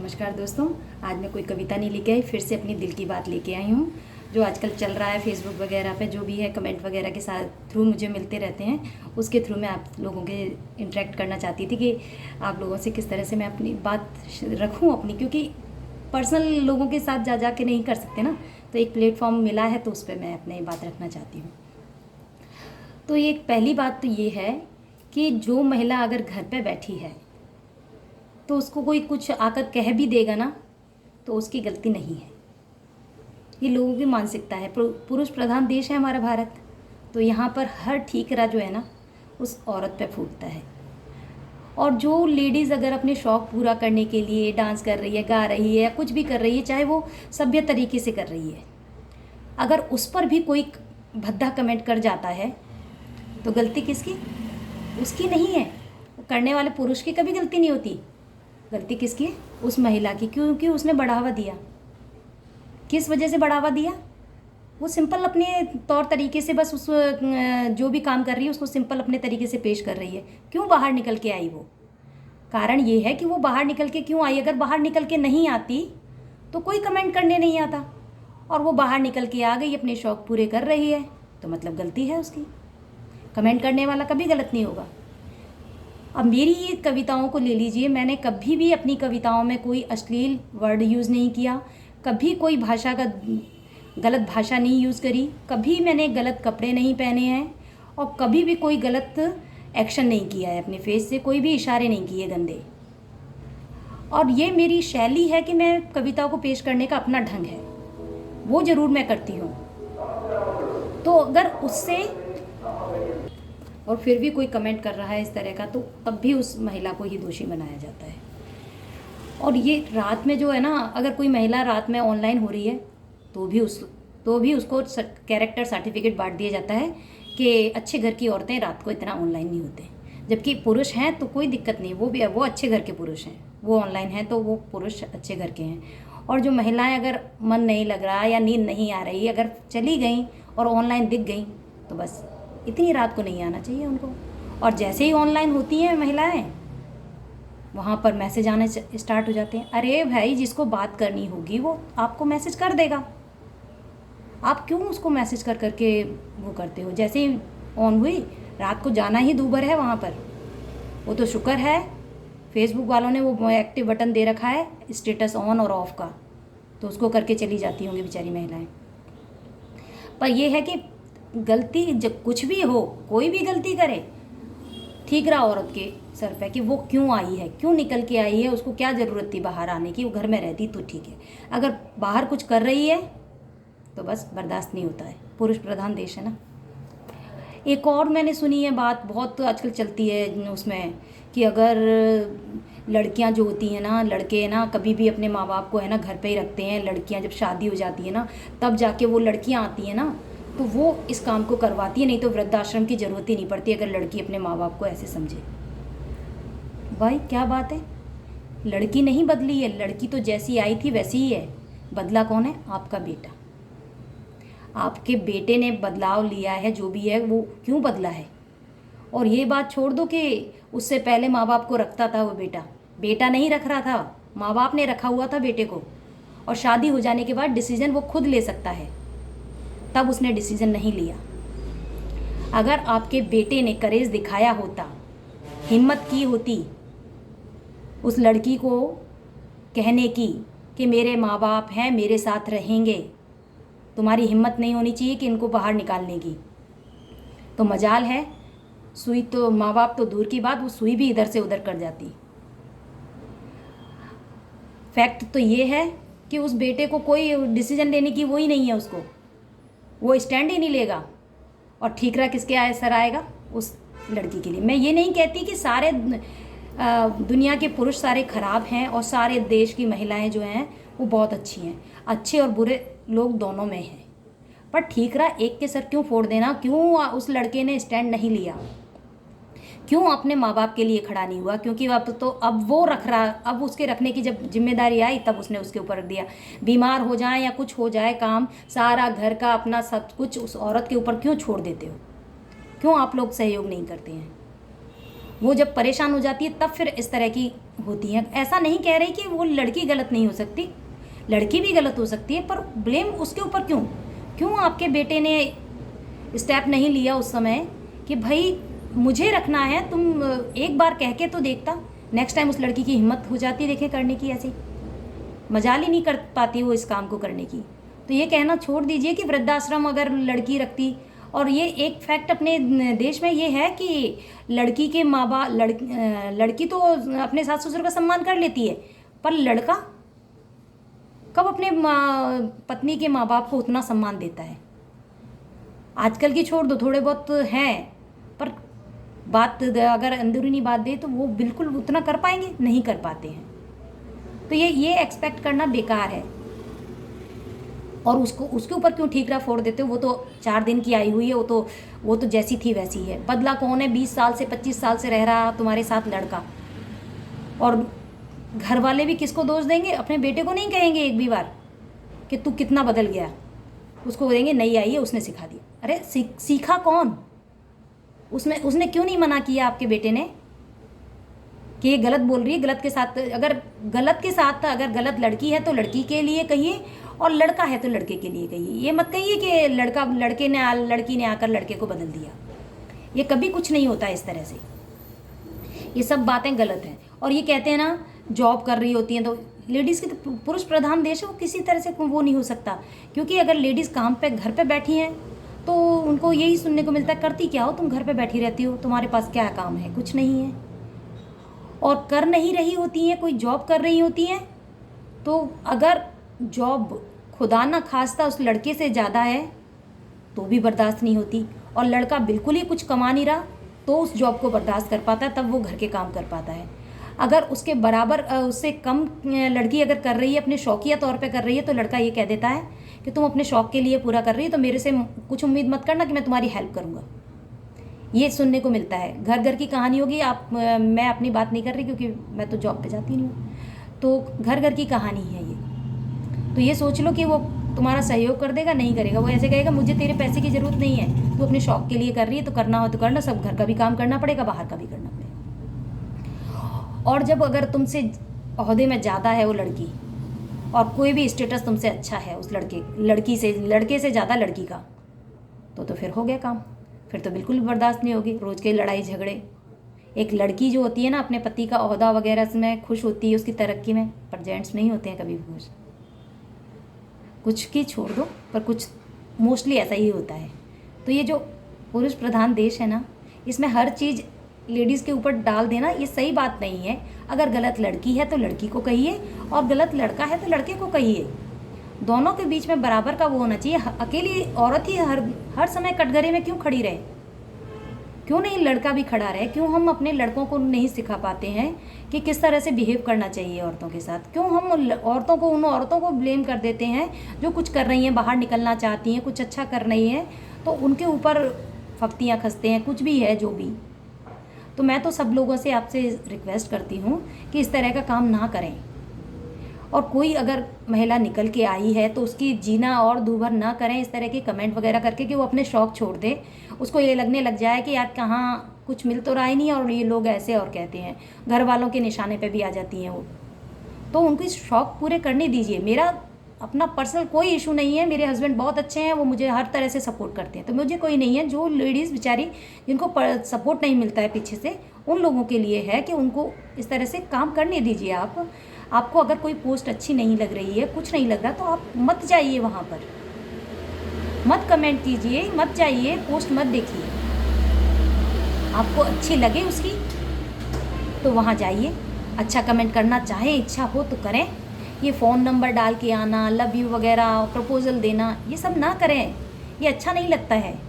नमस्कार दोस्तों। आज मैं कोई कविता नहीं लेके आई, फिर से अपनी दिल की बात लेके आई हूँ। जो आजकल चल रहा है फेसबुक वगैरह पे, जो भी है कमेंट वगैरह के साथ थ्रू मुझे मिलते रहते हैं, उसके थ्रू मैं आप लोगों के इंटरेक्ट करना चाहती थी कि आप लोगों से किस तरह से मैं अपनी बात रखूँ अपनी, क्योंकि पर्सनल लोगों के साथ जा के नहीं कर सकते ना, तो एक प्लेटफॉर्म मिला है तो उस पर मैं अपनी बात रखना चाहती हूँ। तो ये पहली बात तो ये है कि जो महिला अगर घर पर बैठी है तो उसको कोई कुछ आकर कह भी देगा ना, तो उसकी गलती नहीं है। ये लोगों की मानसिकता है। पुरुष प्रधान देश है हमारा भारत, तो यहाँ पर हर ठीकरा जो है ना उस औरत पे फूटता है। और जो लेडीज़ अगर अपने शौक़ पूरा करने के लिए डांस कर रही है, गा रही है या कुछ भी कर रही है, चाहे वो सभ्य तरीके से कर रही है, अगर उस पर भी कोई भद्दा कमेंट कर जाता है तो गलती किसकी? उसकी नहीं है। करने वाले पुरुष की कभी गलती नहीं होती। गलती किसकी है? उस महिला की, क्योंकि उसने बढ़ावा दिया। किस वजह से बढ़ावा दिया? वो सिंपल अपने तौर तरीके से बस उस जो भी काम कर रही है उसको सिंपल अपने तरीके से पेश कर रही है। क्यों बाहर निकल के आई? वो कारण ये है कि वो बाहर निकल के क्यों आई। अगर बाहर निकल के नहीं आती तो कोई कमेंट करने नहीं आता, और वो बाहर निकल के आ गई, अपने शौक़ पूरे कर रही है, तो मतलब गलती है उसकी। कमेंट करने वाला कभी गलत नहीं होगा। अब मेरी ये कविताओं को ले लीजिए, मैंने कभी भी अपनी कविताओं में कोई अश्लील वर्ड यूज़ नहीं किया, कभी कोई भाषा का गलत भाषा नहीं यूज़ करी, कभी मैंने गलत कपड़े नहीं पहने हैं, और कभी भी कोई गलत एक्शन नहीं किया है। अपने फेस से कोई भी इशारे नहीं किए गंदे। और ये मेरी शैली है कि मैं कविता को पेश करने का अपना ढंग है, वो ज़रूर मैं करती हूँ। तो अगर उससे और फिर भी कोई कमेंट कर रहा है इस तरह का, तो तब भी उस महिला को ही दोषी बनाया जाता है। और ये रात में जो है ना, अगर कोई महिला रात में ऑनलाइन हो रही है तो भी उसको कैरेक्टर सर्टिफिकेट बांट दिया जाता है कि अच्छे घर की औरतें रात को इतना ऑनलाइन नहीं होते। जबकि पुरुष हैं तो कोई दिक्कत नहीं, वो अच्छे घर के पुरुष हैं, वो ऑनलाइन हैं तो वो पुरुष अच्छे घर के हैं। और जो महिलाएं अगर मन नहीं लग रहा या नींद नहीं आ रही, अगर चली गई और ऑनलाइन दिख गई, तो बस इतनी रात को नहीं आना चाहिए उनको। और जैसे ही ऑनलाइन होती हैं महिलाएं, वहाँ पर मैसेज आने स्टार्ट हो जाते हैं। अरे भाई, जिसको बात करनी होगी वो आपको मैसेज कर देगा, आप क्यों उसको मैसेज कर करके वो करते हो? जैसे ही ऑन हुई, रात को जाना ही दूभर है वहाँ पर। वो तो शुक्र है फेसबुक वालों ने वो एक्टिव बटन दे रखा है स्टेटस ऑन और ऑफ का, तो उसको करके चली जाती होंगी बेचारी महिलाएं। पर यह है कि गलती जब कुछ भी हो, कोई भी गलती करे, ठीक रहा औरत के सर पे कि वो क्यों आई है, क्यों निकल के आई है, उसको क्या ज़रूरत थी बाहर आने की। वो घर में रहती तो ठीक है, अगर बाहर कुछ कर रही है तो बस बर्दाश्त नहीं होता है। पुरुष प्रधान देश है ना। एक और मैंने सुनी है बात, बहुत आजकल चलती है उसमें, कि अगर लड़कियां जो होती हैं ना, लड़के ना कभी भी अपने माँ बाप को है ना घर पे ही रखते हैं। लड़कियां जब शादी हो जाती है ना, तब जाके वो लड़कियां आती हैं ना, तो वो इस काम को करवाती है। नहीं तो वृद्धाश्रम की ज़रूरत ही नहीं पड़ती अगर लड़की अपने माँ बाप को ऐसे समझे। भाई क्या बात है, लड़की नहीं बदली है, लड़की तो जैसी आई थी वैसी ही है। बदला कौन है? आपका बेटा। आपके बेटे ने बदलाव लिया है, जो भी है वो क्यों बदला है। और ये बात छोड़ दो कि उससे पहले माँ बाप को रखता था वो बेटा नहीं रख रहा था, माँ बाप ने रखा हुआ था बेटे को। और शादी हो जाने के बाद डिसीजन वो खुद ले सकता है, तब उसने डिसीजन नहीं लिया। अगर आपके बेटे ने करेज दिखाया होता, हिम्मत की होती उस लड़की को कहने की कि मेरे माँ बाप हैं, मेरे साथ रहेंगे, तुम्हारी हिम्मत नहीं होनी चाहिए कि इनको बाहर निकालने की, तो मजाल है सुई तो, माँ बाप तो दूर की बात, वो सुई भी इधर से उधर कर जाती। फैक्ट तो ये है कि उस बेटे को कोई डिसीजन लेने की वो ही नहीं है, उसको वो स्टैंड ही नहीं लेगा। और ठीकरा किसके सर आएगा? उस लड़की के लिए। मैं ये नहीं कहती कि सारे दुनिया के पुरुष सारे खराब हैं और सारे देश की महिलाएं जो हैं वो बहुत अच्छी हैं। अच्छे और बुरे लोग दोनों में हैं, पर ठीकरा एक के सर क्यों फोड़ देना? क्यों उस लड़के ने स्टैंड नहीं लिया? क्यों अपने माँ बाप के लिए खड़ा नहीं हुआ? क्योंकि अब वो रख रहा, अब उसके रखने की जब जिम्मेदारी आई तब उसने उसके ऊपर रख दिया। बीमार हो जाए या कुछ हो जाए, काम सारा घर का अपना सब कुछ उस औरत के ऊपर क्यों छोड़ देते हो? क्यों आप लोग सहयोग नहीं करते हैं? वो जब परेशान हो जाती है तब फिर इस तरह की होती हैं। ऐसा नहीं कह रही कि वो लड़की गलत नहीं हो सकती, लड़की भी गलत हो सकती है, पर ब्लेम उसके ऊपर क्यों? क्यों आपके बेटे ने स्टेप नहीं लिया उस समय कि भाई मुझे रखना है, तुम एक बार कह के तो देखता। नेक्स्ट टाइम उस लड़की की हिम्मत हो जाती देखें करने की, ऐसी मजाल ही नहीं कर पाती वो इस काम को करने की। तो ये कहना छोड़ दीजिए कि वृद्धाश्रम अगर लड़की रखती, और ये एक फैक्ट अपने देश में ये है कि लड़की के माँ बाप लड़की तो अपने सास ससुर का सम्मान कर लेती है, पर लड़का कब अपने पत्नी के माँ बाप को उतना सम्मान देता है? आजकल की छोड़ दो, थोड़े बहुत हैं, पर बात अगर अंदरूनी बात दे तो वो बिल्कुल उतना कर पाएंगे? नहीं कर पाते हैं। तो ये एक्सपेक्ट करना बेकार है। और उसके ऊपर क्यों ठीकरा फोड़ देते हो? वो तो 4 दिन की आई हुई है, वो तो जैसी थी वैसी है। बदला कौन है? 20 साल से 25 साल से रह रहा तुम्हारे साथ लड़का। और घर वाले भी किसको दोष देंगे? अपने बेटे को नहीं कहेंगे एक भी बार कि तू कितना बदल गया। उसको बोलेंगे नहीं आई है, उसने सिखा दिया। अरे सीखा कौन? उसने क्यों नहीं मना किया आपके बेटे ने कि ये गलत बोल रही है? गलत के साथ अगर गलत लड़की है तो लड़की के लिए कहिए, और लड़का है तो लड़के के लिए कहिए। ये मत कहिए कि लड़की ने आकर लड़के को बदल दिया। ये कभी कुछ नहीं होता इस तरह से। ये सब बातें गलत हैं। और ये कहते हैं ना जॉब कर रही होती हैं तो लेडीज़ की तो पुरुष प्रधान देश है, वो किसी तरह से वो नहीं हो सकता। क्योंकि अगर लेडीज़ काम पे घर पे बैठी हैं तो उनको यही सुनने को मिलता है, करती क्या हो तुम, घर पे बैठी रहती हो, तुम्हारे पास क्या काम है? कुछ नहीं है। और कर नहीं रही होती हैं, कोई जॉब कर रही होती हैं, तो अगर जॉब खुदा ना खास्ता उस लड़के से ज़्यादा है तो भी बर्दाश्त नहीं होती, और लड़का बिल्कुल ही कुछ कमा नहीं रहा तो उस जॉब को बर्दाश्त कर पाता है, तब वो घर के काम कर पाता है। अगर उसके बराबर उससे कम लड़की अगर कर रही है, अपने शौकिया तौर पे कर रही है, तो लड़का ये कह देता है कि तुम अपने शौक़ के लिए पूरा कर रही है तो मेरे से कुछ उम्मीद मत करना कि मैं तुम्हारी हेल्प करूँगा। ये सुनने को मिलता है। घर घर की कहानी होगी। मैं अपनी बात नहीं कर रही क्योंकि मैं तो जॉब पे जाती नहीं हूँ, तो घर घर की कहानी है ये। तो ये सोच लो कि वो तुम्हारा सहयोग कर देगा? नहीं करेगा। वो ऐसे कहेगा मुझे तेरे पैसे की ज़रूरत नहीं है, तू अपने शौक़ के लिए कर रही है तो करना हो तो करना, सब घर का भी काम करना पड़ेगा, बाहर का भी करना पड़ेगा। और जब अगर तुमसे ओहदे में ज़्यादा है वो लड़की, और कोई भी स्टेटस तुमसे अच्छा है उस लड़के से ज़्यादा लड़की का, तो फिर हो गया काम। फिर तो बिल्कुल बर्दाश्त नहीं होगी रोज़ के लड़ाई झगड़े। एक लड़की जो होती है ना अपने पति का ओहदा वगैरह में खुश होती है, उसकी तरक्की में, पर जेंट्स नहीं होते हैं कभी भी खुश। कुछ की छोड़ दो, पर कुछ मोस्टली ऐसा ही होता है। तो ये जो पुरुष प्रधान देश है ना, इसमें हर चीज़ लेडीज़ के ऊपर डाल देना ये सही बात नहीं है। अगर गलत लड़की है तो लड़की को कहिए, और गलत लड़का है तो लड़के को कहिए। दोनों के बीच में बराबर का वो होना चाहिए। अकेली औरत ही हर समय कटघरे में क्यों खड़ी रहे? क्यों नहीं लड़का भी खड़ा रहे? क्यों हम अपने लड़कों को नहीं सिखा पाते हैं कि किस तरह से बिहेव करना चाहिए औरतों के साथ? क्यों हम उन औरतों को ब्लेम कर देते हैं जो कुछ कर रही हैं, बाहर निकलना चाहती हैं, कुछ अच्छा कर रही हैं, तो उनके ऊपर फफ्तियाँ खसते हैं, कुछ भी है जो भी। तो मैं तो सब लोगों से आपसे रिक्वेस्ट करती हूँ कि इस तरह का काम ना करें। और कोई अगर महिला निकल के आई है तो उसकी जीना और दूभर ना करें इस तरह के कमेंट वगैरह करके कि वो अपने शौक़ छोड़ दे। उसको ये लगने लग जाए कि यार कहाँ कुछ मिल तो रहा ही नहीं, और ये लोग ऐसे और कहते हैं, घर वालों के निशाने पे भी आ जाती हैं वो। तो उनको शौक़ पूरे करने दीजिए। मेरा अपना पर्सनल कोई इशू नहीं है, मेरे हस्बैंड बहुत अच्छे हैं, वो मुझे हर तरह से सपोर्ट करते हैं, तो मुझे कोई नहीं है। जो लेडीज़ बेचारी जिनको सपोर्ट नहीं मिलता है पीछे से, उन लोगों के लिए है कि उनको इस तरह से काम करने दीजिए। आपको अगर कोई पोस्ट अच्छी नहीं लग रही है, कुछ नहीं लग रहा, तो आप मत जाइए वहाँ पर, मत कमेंट कीजिए, मत जाइए, पोस्ट मत देखिए। आपको अच्छी लगे उसकी तो वहाँ जाइए, अच्छा कमेंट करना चाहे, इच्छा हो तो करें। ये फ़ोन नंबर डाल के आना, लव यू वगैरह, प्रपोजल देना, ये सब ना करें, ये अच्छा नहीं लगता है।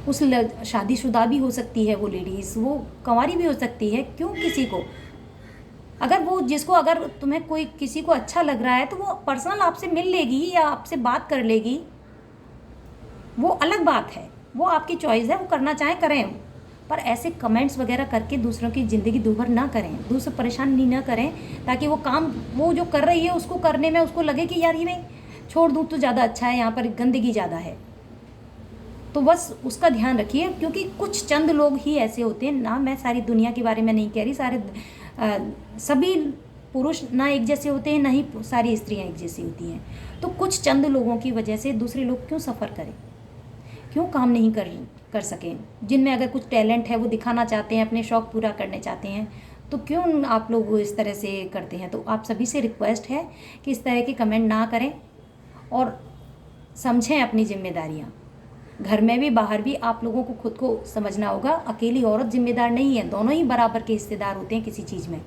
उस शादीशुदा भी हो सकती है वो लेडीज़, वो कंवारी भी हो सकती है, क्यों किसी को अगर तुम्हें कोई किसी को अच्छा लग रहा है तो वो पर्सनल आपसे मिल लेगी या आपसे बात कर लेगी, वो अलग बात है, वो आपकी चॉइस है, वो करना चाहें करें। पर ऐसे कमेंट्स वगैरह करके दूसरों की ज़िंदगी दूभर ना करें, दूसरे परेशान नहीं ना करें, ताकि वो काम वो जो कर रही है उसको करने में उसको लगे कि यार ये मैं छोड़ दूँ तो ज़्यादा अच्छा है, यहाँ पर गंदगी ज़्यादा है। तो बस उसका ध्यान रखिए, क्योंकि कुछ चंद लोग ही ऐसे होते हैं ना, मैं सारी दुनिया के बारे में नहीं कह रही, सभी पुरुष ना एक जैसे होते हैं, ना ही सारी स्त्रियां एक जैसी होती हैं। तो कुछ चंद लोगों की वजह से दूसरे लोग क्यों सफ़र करें, क्यों काम नहीं कर सकें, जिनमें अगर कुछ टैलेंट है वो दिखाना चाहते हैं, अपने शौक़ पूरा करने चाहते हैं, तो क्यों आप लोग इस तरह से करते हैं। तो आप सभी से रिक्वेस्ट है कि इस तरह के कमेंट ना करें और समझें अपनी जिम्मेदारियाँ। घर में भी बाहर भी आप लोगों को खुद को समझना होगा। अकेली औरत जिम्मेदार नहीं है, दोनों ही बराबर के हिस्सेदार होते हैं किसी चीज़ में।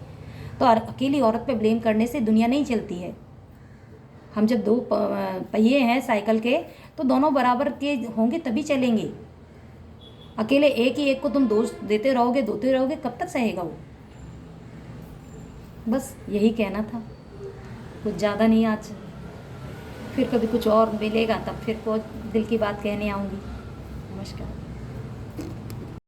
तो अकेली औरत पे ब्लेम करने से दुनिया नहीं चलती है। हम जब दो पहिए हैं साइकिल के, तो दोनों बराबर के होंगे तभी चलेंगे। अकेले एक ही एक को तुम दोष देते रहोगे, कब तक सहेगा वो। बस यही कहना था, कुछ ज़्यादा नहीं आज। फिर कभी कुछ और मिलेगा तब फिर को दिल की बात कहने आऊँगी। नमस्कार।